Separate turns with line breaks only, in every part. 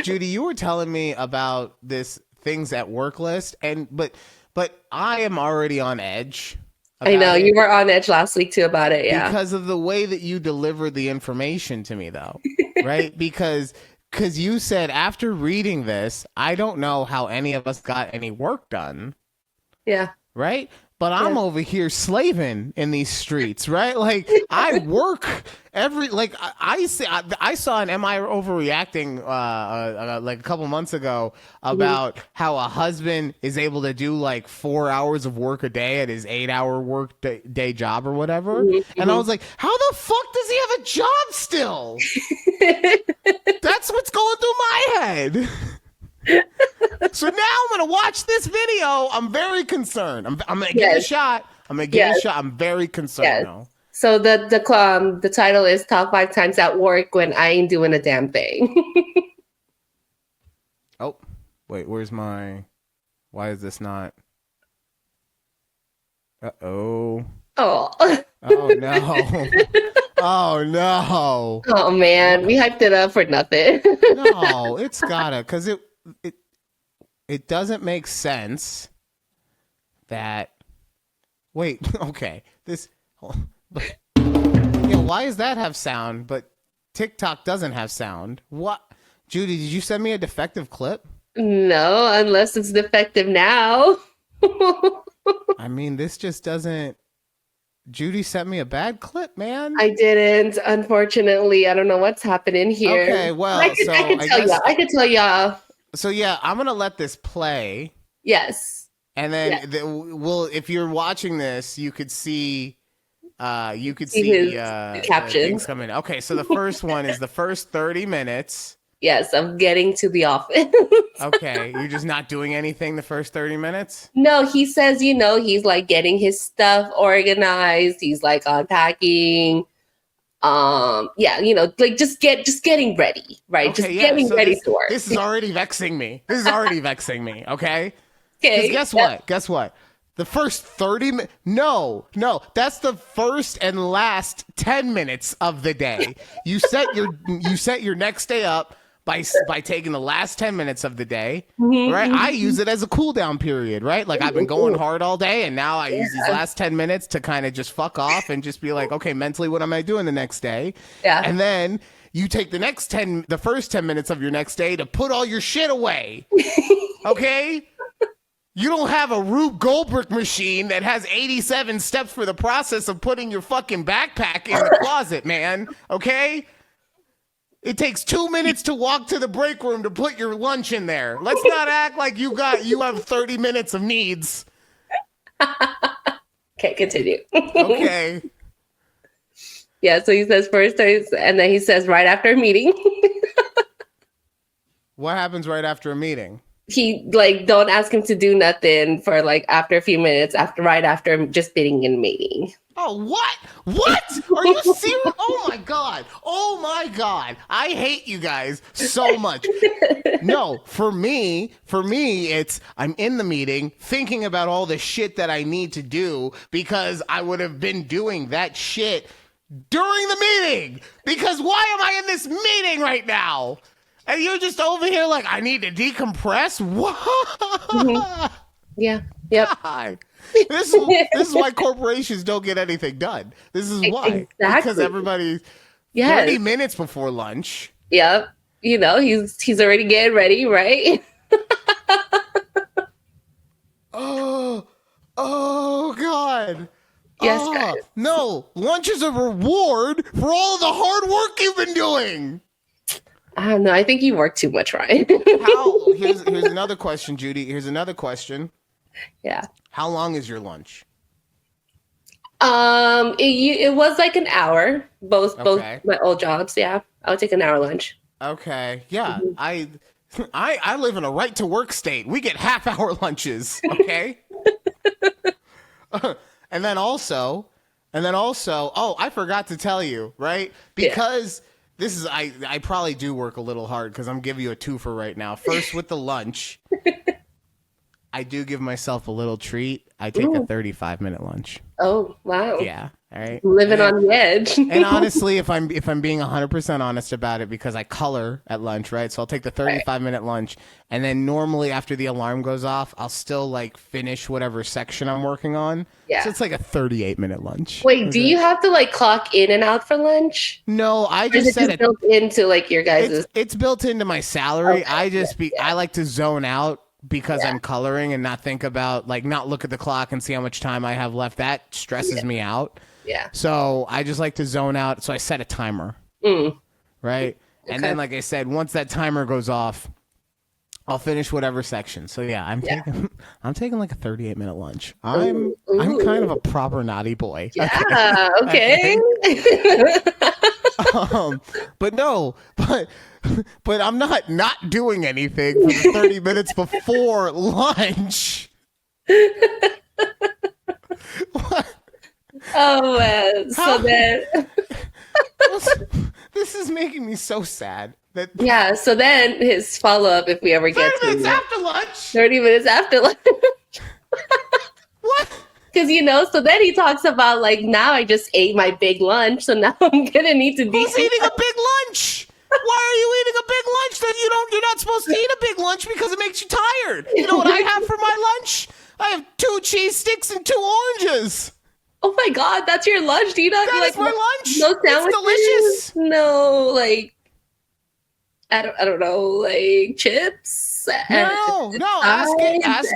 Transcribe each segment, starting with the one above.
Judy, you were telling me about this things at work list, but I am already on edge.
I know you were on edge last week too about it. Yeah,
because of the way that you delivered the information to me, though, right? Because you said after reading this, I don't know how any of us got any work done.
Yeah.
Right. But I'm over here slaving in these streets, right? Like I work I saw an Am I Overreacting like a couple months ago about how a husband is able to do like 4 hours of work a day at his 8-hour work day job or whatever. And I was like, how the fuck does he have a job still? That's what's going through my head. So now I'm going to watch this video. I'm very concerned. I'm going to give it a shot. I'm going to give it a shot. I'm very concerned now.
So the title is Top 5 Times at Work When I Ain't Doing a Damn Thing.
Oh, wait, why is this not? Uh-oh.
Oh.
Oh, no. Oh, no.
Oh, man. We hyped it up for nothing.
No, it's gotta, because it doesn't make sense that, wait, okay, why does that have sound, but TikTok doesn't have sound? What? Judy, did you send me a defective clip?
No, unless it's defective now.
I mean, this just doesn't, Judy sent me a bad clip, man.
I didn't, unfortunately. I don't know what's happening here.
Okay, well,
I could tell y'all.
So yeah, I'm gonna let this play.
Yes.
And then if you're watching this, you could see the
captions
coming. Okay, so the first one is the first 30 minutes.
Yes, I'm getting to the office.
Okay, you're just not doing anything the first 30 minutes?
No, he says, he's like getting his stuff organized. He's like unpacking. Like just getting ready, right?
Okay,
just getting ready to work.
This is already vexing me. Okay?
Okay.
Guess what? The first 30 minutes. No, that's the first and last 10 minutes of the day. You set your next day up by taking the last 10 minutes of the day, right? I use it as a cool down period, right? Like I've been going hard all day, and now I use these last 10 minutes to kind of just fuck off and just be like, okay, mentally, what am I doing the next day?
Yeah.
And then you take the first 10 minutes of your next day to put all your shit away. Okay? You don't have a Rube Goldberg machine that has 87 steps for the process of putting your fucking backpack in the closet, man. Okay? It takes 2 minutes to walk to the break room to put your lunch in there. Let's not act like you have 30 minutes of needs.
Okay, continue.
Okay.
Yeah, so he says first, and then he says right after a meeting.
What happens right after a meeting?
He don't ask him to do nothing for after a few minutes right after just being in a meeting.
Oh, what? What? Are you serious? Oh my God. I hate you guys so much. No, for me, it's I'm in the meeting thinking about all the shit that I need to do because I would have been doing that shit during the meeting. Because why am I in this meeting right now? And you're just over here like, I need to decompress? What?
Mm-hmm. Yeah. Yep.
God. This is why corporations don't get anything done. This is why.
Exactly.
Because everybody 30 minutes before lunch.
Yep. He's already getting ready, right?
Oh God.
Yes, guys.
No, lunch is a reward for all the hard work you've been doing.
I don't know. I think you work too much, Ryan.
Here's another question, Judy. Here's another question.
Yeah.
How long is your lunch?
It was like an hour. Both my old jobs. Yeah, I would take an hour lunch.
Okay. Yeah. I live in a right to work state. We get half-hour lunches. Okay. And then also, oh, I forgot to tell you, right? Because this is, I probably do work a little hard because I'm giving you a twofer right now. First with the lunch. I do give myself a little treat. I take a 35-minute lunch.
Oh, wow.
Yeah. All right.
Living on the edge.
And honestly, if I'm being 100% honest about it, because I color at lunch, right? So I'll take the 35-minute lunch, and then normally after the alarm goes off, I'll still like finish whatever section I'm working on.
Yeah.
So it's like a 38-minute lunch.
Wait, do you have to like clock in and out for lunch?
No, I
Or
just
is it
said
just built into like your guys'?
it's built into my salary.
Okay,
I like to zone out because I'm coloring and not think about not look at the clock and see how much time I have left. That stresses me out.
Yeah.
So I just like to zone out. So I set a timer. Right.
Okay.
And then, like I said, once that timer goes off, I'll finish whatever section. So yeah, I'm taking like a 38-minute lunch. I'm kind of a proper naughty boy.
Yeah. Okay.
But I'm not doing anything for the 30 minutes before lunch. What?
Oh man. So then.
This is making me so sad.
Yeah. So then his follow up, if we ever get
30 minutes after lunch.
30 minutes after lunch.
What?
Because so then he talks about now I just ate my big lunch, so now I'm gonna need to be.
Who's eating a big lunch? Why are you eating a big lunch? Then you're not supposed to eat a big lunch because it makes you tired. You know what I have for my lunch? I have 2 cheese sticks and 2 oranges.
Oh my god, that's your lunch? Do you not
That is my lunch.
No sandwiches?
It's delicious.
No, I don't know, chips.
No. Ask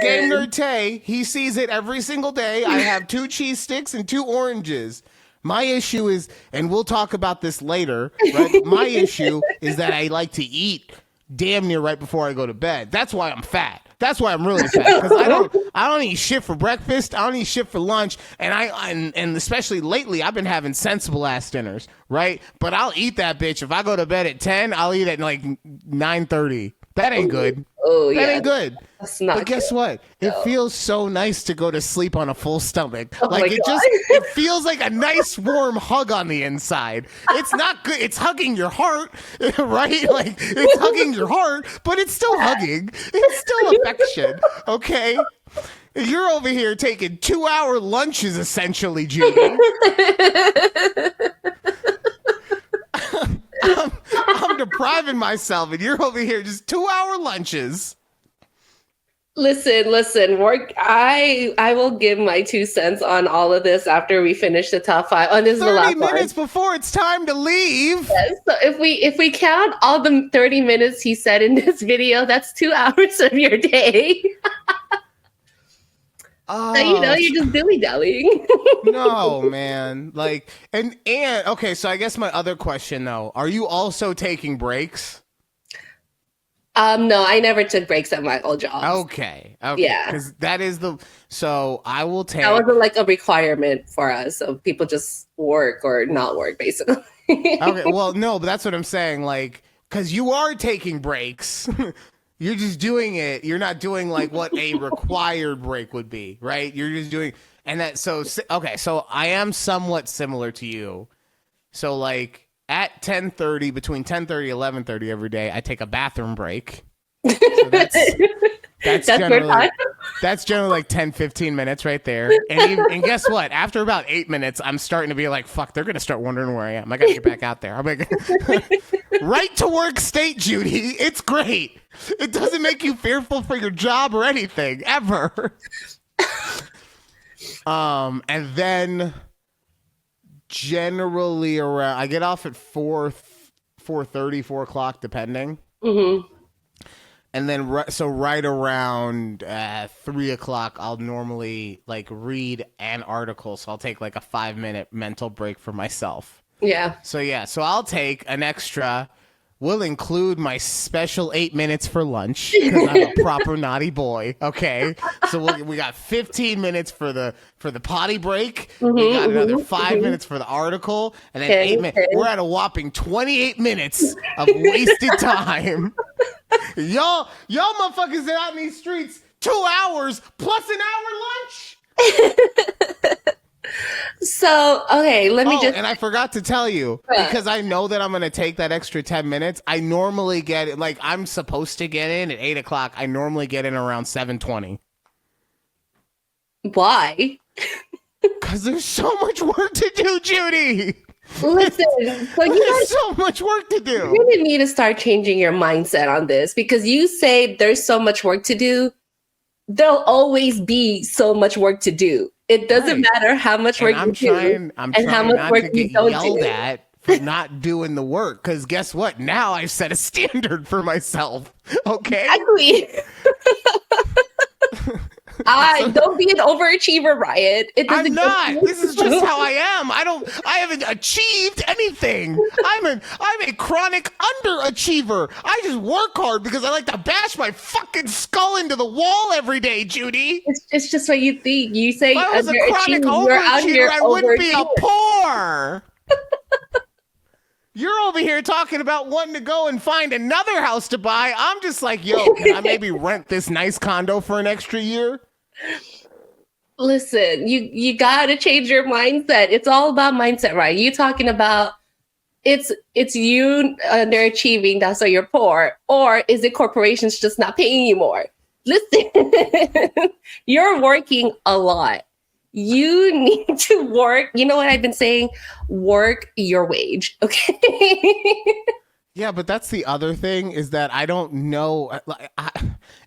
Game Nerd Tay. He sees it every single day. I have 2 cheese sticks and 2 oranges. My issue is, and we'll talk about this later, right? My issue is that I like to eat damn near right before I go to bed. That's why I'm fat. That's why I'm really fat, because I don't eat shit for breakfast. I don't eat shit for lunch, and especially lately, I've been having sensible ass dinners, right? But I'll eat that bitch. If I go to bed at 10, I'll eat at 9:30. That ain't good.
Oh
that ain't good.
That's not.
But guess what? It feels so nice to go to sleep on a full stomach.
Oh my God.
It feels like a nice warm hug on the inside. It's not good. It's hugging your heart, right? It's hugging your heart, but it's still hugging. It's still affection. Okay. You're over here taking 2-hour lunches, essentially, Judy. I'm depriving myself, and you're over here just 2-hour lunches.
Listen. I will give my 2 cents on all of this after we finish the top 5. Oh, this is the last
30 minutes before it's time to leave.
Yes, so if we count all the 30 minutes he said in this video, that's 2 hours of your day.
Oh,
So you're just dilly-dallying.
no, man. And okay, so I guess my other question though, are you also taking breaks?
No, I never took breaks at my old job.
Okay.
Yeah.
Because that is so I will take.
That wasn't a requirement for us. So people just work or not work, basically.
Okay, well, no, but that's what I'm saying. Because you are taking breaks. You're just doing it. You're not doing what a required break would be, right? You're just doing, okay, so I am somewhat similar to you. So at 10:30, between 10:30 and 11:30 every day, I take a bathroom break. So that's generally 10, 15 minutes right there. And guess what? After about 8 minutes, I'm starting to be fuck, they're going to start wondering where I am. I got to get back out there. I'm right to work state, Judy. It's great. It doesn't make you fearful for your job or anything, ever. And then generally around, I get off at 4:30, 4 o'clock, depending.
Mm-hmm.
And then, right around 3 o'clock, I'll normally read an article. So I'll take a 5-minute mental break for myself.
Yeah.
So I'll take an extra. We'll include my special 8 minutes for lunch because I'm a proper naughty boy. Okay, so we got 15 minutes for the potty break. We got another 5 minutes for the article, and then 8 minutes. We're at a whopping 28 minutes of wasted time. Y'all motherfuckers are out in these streets 2 hours plus an hour lunch.
So, okay, let me
and I forgot to tell you, because I know that I'm going to take that extra 10 minutes. I normally get it, I'm supposed to get in at 8 o'clock. I normally get in around 7:20.
Why?
Because there's so much work to do, Judy.
Listen, so
There's so much work to do.
You really need to start changing your mindset on this, because you say there's so much work to do. There'll always be so much work to do. It doesn't matter how much work you do
I'm
and
trying
how much
not
work
to
you
get
don't
yelled
do.
at for not doing the work. Because guess what? Now I've set a standard for myself. Okay.
Exactly. Don't be an overachiever, Ryan.
I'm not. This is just how I am. I haven't achieved anything. I'm a chronic underachiever. I just work hard because I like to bash my fucking skull into the wall every day, Judy.
It's just what you think. You say
If I was a chronic overachiever, I wouldn't be a poor. You're over here talking about wanting to go and find another house to buy. I'm just like, yo, can I maybe rent this nice condo for an extra year?
Listen, you gotta change your mindset. It's all about mindset, right? You talking about it's you underachieving, that's why you're poor, or is it corporations just not paying you more? Listen, you're working a lot. You need to work. You know what I've been saying? Work your wage, okay?
Yeah, but that's the other thing, is that I don't know.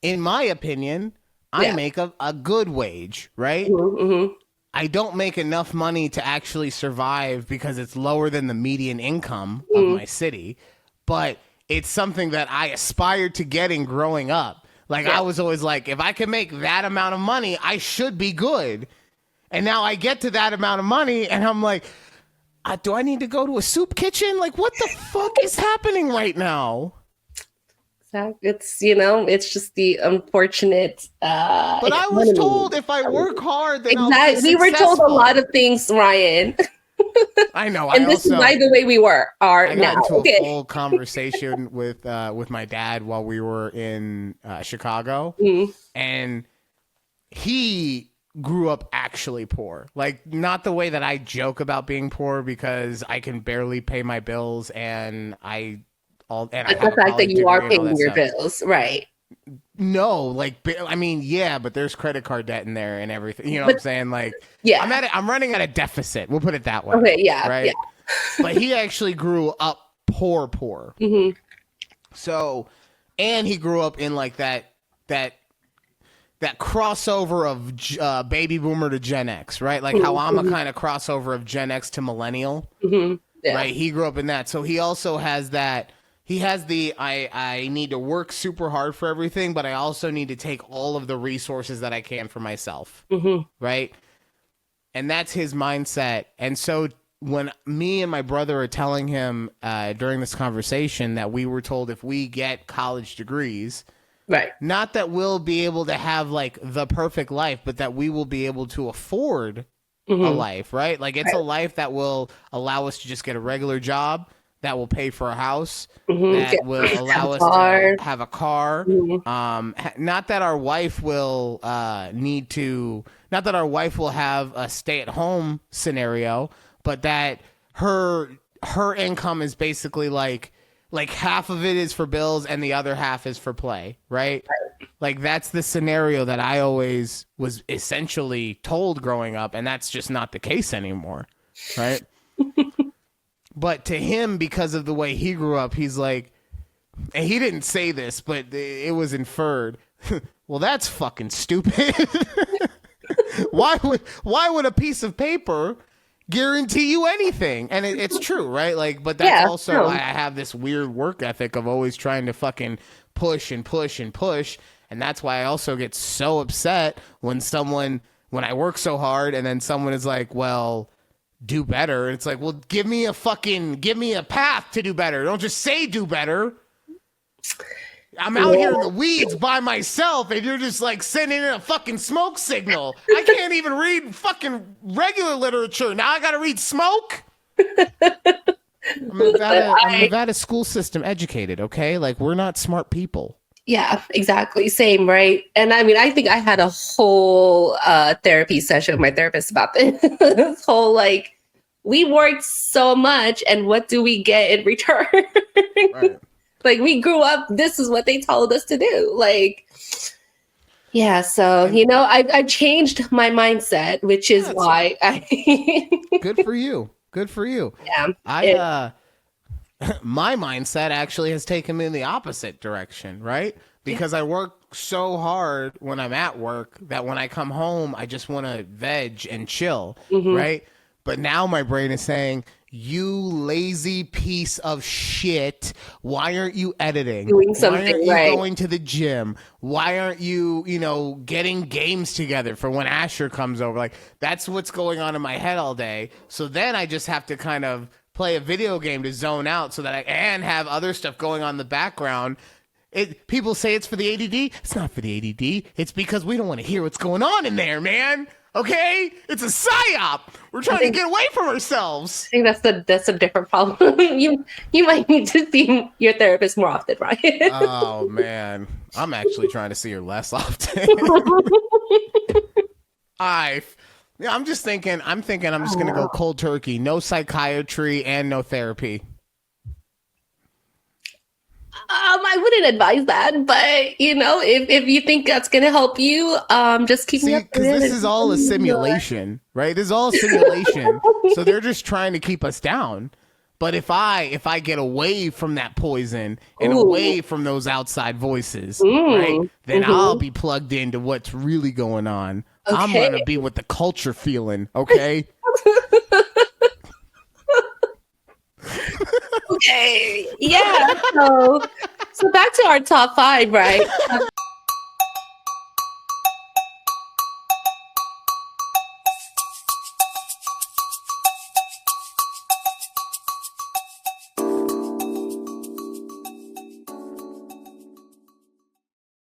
In my opinion, I make a good wage, right?
Mm-hmm.
I don't make enough money to actually survive because it's lower than the median income of my city, but it's something that I aspired to getting growing up. Like, I was always like, if I can make that amount of money, I should be good. And now I get to that amount of money and I'm like, do I need to go to a soup kitchen? Like, what the fuck is happening right now?
It's, it's just the unfortunate.
But I was told if I work hard, then I'll be
we were told a lot of things, Ryan.
I know.
And this is why the way we are
I
now.
got into a full conversation with my dad while we were in Chicago, and he grew up actually poor. Like, not the way that I joke about being poor, because I can barely pay my bills, and the fact that you are paying your bills, right? No, like, I mean, yeah, but there's credit card debt in there and everything. You know what I'm saying? Like,
yeah,
I'm running at a deficit. We'll put it that way.
Okay, yeah,
right.
Yeah.
But he actually grew up poor.
Mm-hmm.
So, and he grew up in like that crossover of baby boomer to Gen X, right? Like how I'm a kind of crossover of Gen X to millennial, right? He grew up in that. So he also has that. He has I need to work super hard for everything, but I also need to take all of the resources that I can for myself, right? And that's his mindset. And so when me and my brother are telling him during this conversation that we were told if we get college degrees,
right,
not that we'll be able to have like the perfect life, but that we will be able to afford a life, right? Like, it's a life that will allow us to just get a regular job, that will pay for a house, that will allow us to have a car. Not that our wife will not that our wife will have a stay-at-home scenario, but that her income is basically like half of it is for bills and the other half is for play, right? Like, that's the scenario that I always was essentially told growing up, and that's just not the case anymore, right? But to him, because of the way he grew up, he's like, and he didn't say this, but it was inferred. Well, that's fucking stupid. Why would a piece of paper guarantee you anything? And it's true, right? Like, but that's also why I have this weird work ethic of always trying to fucking push and push and push. And that's why I also get so upset when I work so hard and then someone is like, well, do better. And it's like, well, give me a path to do better. Don't just say do better. I'm out here in the weeds by myself and you're just like sending in a fucking smoke signal. I can't even read fucking regular literature. Now I got to read smoke. I'm Nevada school system educated. Okay. Like, we're not smart people.
Yeah, exactly. Same, right? And I mean, I think I had a whole therapy session with my therapist about this. This whole, like, we worked so much and what do we get in return? Right. Like, we grew up, this is what they told us to do. Like, Yeah, so I've changed my mindset, which is why
Good for you. Good for you.
Yeah.
My mindset actually has taken me in the opposite direction, right? Because I work so hard when I'm at work that when I come home, I just want to veg and chill, right? But now my brain is saying, you lazy piece of shit. Why aren't you editing?
Doing
Why
something
aren't you
right.
going to the gym? Why aren't you, getting games together for when Asher comes over? Like, that's what's going on in my head all day. So then I just have to kind of play a video game to zone out so that I can have other stuff going on in the background. People say it's for the ADD. It's not for the ADD. It's because we don't want to hear what's going on in there, man. Okay? It's a psyop. We're trying to get away from ourselves.
I think that's a different problem. You might need to see your therapist more often, right?
Oh man, I'm actually trying to see her less often. I'm just thinking. I'm just gonna go cold turkey. No psychiatry and no therapy.
I wouldn't advise that, but if you think that's gonna help you, just keep me up.
Because this is all a simulation, right? This is all a simulation. So they're just trying to keep us down. But if I get away from that poison and away from those outside voices, right, then I'll be plugged into what's really going on. Okay. I'm gonna be with the culture feeling, okay?
Okay. Yeah. So back to our top 5, right?